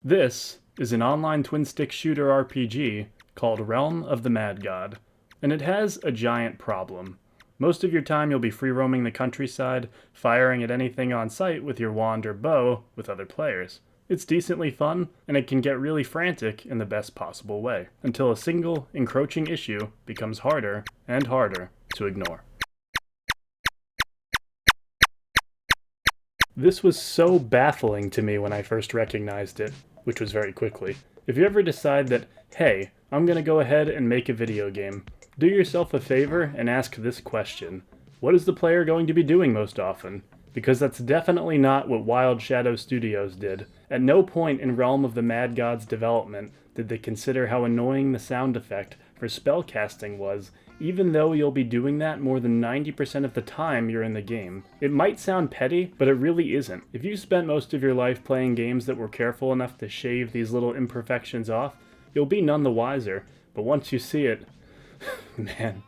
This is an online twin-stick shooter RPG called Realm of the Mad God, and it has a giant problem. Most of your time you'll be free-roaming the countryside, firing at anything on sight with your wand or bow with other players. It's decently fun, and it can get really frantic in the best possible way, until a single, encroaching issue becomes harder and harder to ignore. This was so baffling to me when I first recognized it, which was very quickly. If you ever decide that, hey, I'm gonna go ahead and make a video game, do yourself a favor and ask this question. What is the player going to be doing most often? Because that's definitely not what Wild Shadow Studios did. At no point in Realm of the Mad God's development did they consider how annoying the sound effect for spellcasting was, even though you'll be doing that more than 90% of the time you're in the game. It might sound petty, but it really isn't. If you spent most of your life playing games that were careful enough to shave these little imperfections off, you'll be none the wiser. But once you see it, man,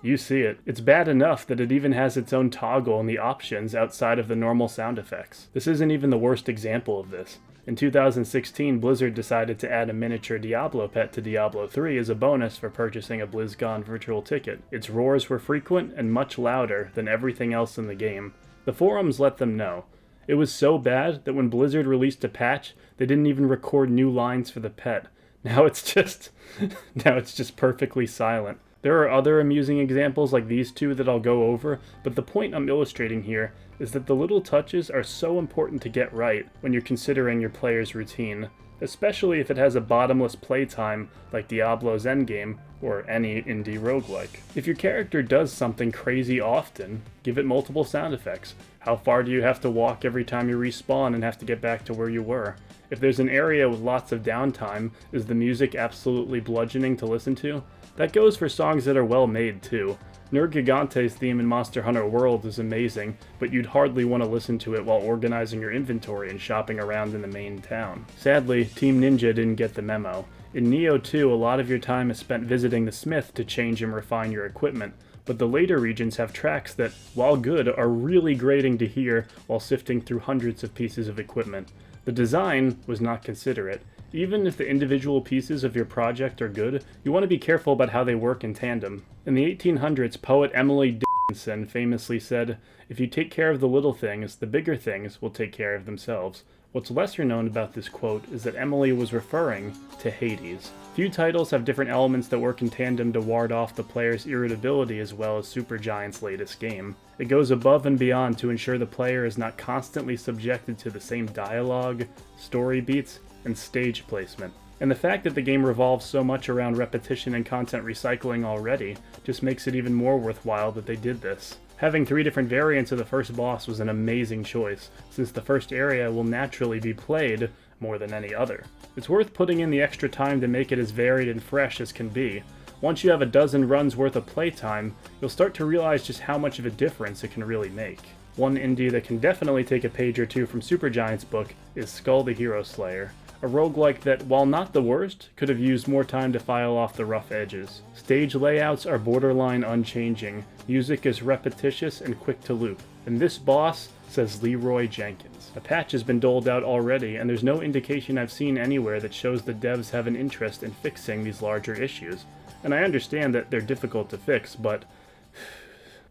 you see it. It's bad enough that it even has its own toggle in the options outside of the normal sound effects. This isn't even the worst example of this. In 2016, Blizzard decided to add a miniature Diablo pet to Diablo 3 as a bonus for purchasing a BlizzCon virtual ticket. Its roars were frequent and much louder than everything else in the game. The forums let them know. It was so bad that when Blizzard released a patch, they didn't even record new lines for the pet. Now it's just perfectly silent. There are other amusing examples like these two that I'll go over, but the point I'm illustrating here is that the little touches are so important to get right when you're considering your player's routine, especially if it has a bottomless playtime like Diablo's endgame or any indie roguelike. If your character does something crazy often, give it multiple sound effects. How far do you have to walk every time you respawn and have to get back to where you were? If there's an area with lots of downtime, is the music absolutely bludgeoning to listen to? That goes for songs that are well made too. Nergigante's theme in Monster Hunter World is amazing, but you'd hardly want to listen to it while organizing your inventory and shopping around in the main town. Sadly, Team Ninja didn't get the memo. In Nioh 2, a lot of your time is spent visiting the smith to change and refine your equipment, but the later regions have tracks that, while good, are really grating to hear while sifting through hundreds of pieces of equipment. The design was not considerate. Even if the individual pieces of your project are good, you want to be careful about how they work in tandem. In the 1800s, poet Emily Dickinson famously said, "If you take care of the little things, the bigger things will take care of themselves." What's lesser known about this quote is that Emily was referring to Hades. Few titles have different elements that work in tandem to ward off the player's irritability as well as Supergiant's latest game. It goes above and beyond to ensure the player is not constantly subjected to the same dialogue, story beats, and stage placement. And the fact that the game revolves so much around repetition and content recycling already just makes it even more worthwhile that they did this. Having 3 different variants of the first boss was an amazing choice, since the first area will naturally be played more than any other. It's worth putting in the extra time to make it as varied and fresh as can be. Once you have a dozen runs worth of playtime, you'll start to realize just how much of a difference it can really make. One indie that can definitely take a page or two from Supergiant's book is Skull the Hero Slayer, a roguelike that, while not the worst, could have used more time to file off the rough edges. Stage layouts are borderline unchanging, music is repetitious and quick to loop, and this boss says Leroy Jenkins. A patch has been doled out already, and there's no indication I've seen anywhere that shows the devs have an interest in fixing these larger issues. And I understand that they're difficult to fix, but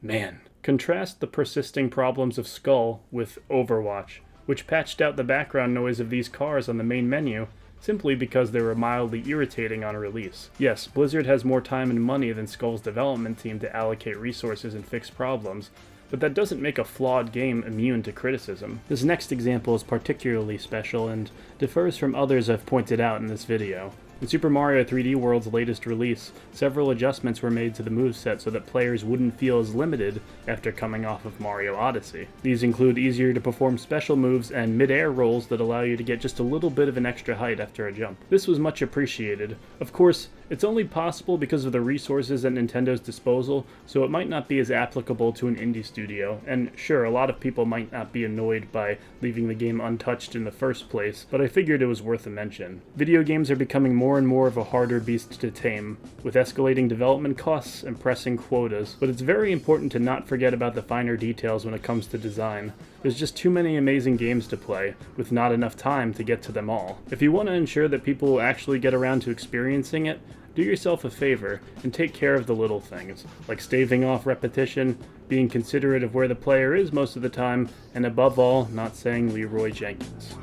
man. Contrast the persisting problems of Skull with Overwatch, which patched out the background noise of these cars on the main menu simply because they were mildly irritating on release. Yes, Blizzard has more time and money than Skull's development team to allocate resources and fix problems, but that doesn't make a flawed game immune to criticism. This next example is particularly special and differs from others I've pointed out in this video. In Super Mario 3D World's latest release, several adjustments were made to the moveset so that players wouldn't feel as limited after coming off of Mario Odyssey. These include easier to perform special moves and mid-air rolls that allow you to get just a little bit of an extra height after a jump. This was much appreciated. Of course, it's only possible because of the resources at Nintendo's disposal, so it might not be as applicable to an indie studio, and sure, a lot of people might not be annoyed by leaving the game untouched in the first place, but I figured it was worth a mention. Video games are becoming more more and more of a harder beast to tame, with escalating development costs and pressing quotas, but it's very important to not forget about the finer details when it comes to design. There's just too many amazing games to play, with not enough time to get to them all. If you want to ensure that people will actually get around to experiencing it, do yourself a favor and take care of the little things, like staving off repetition, being considerate of where the player is most of the time, and above all, not saying Leroy Jenkins.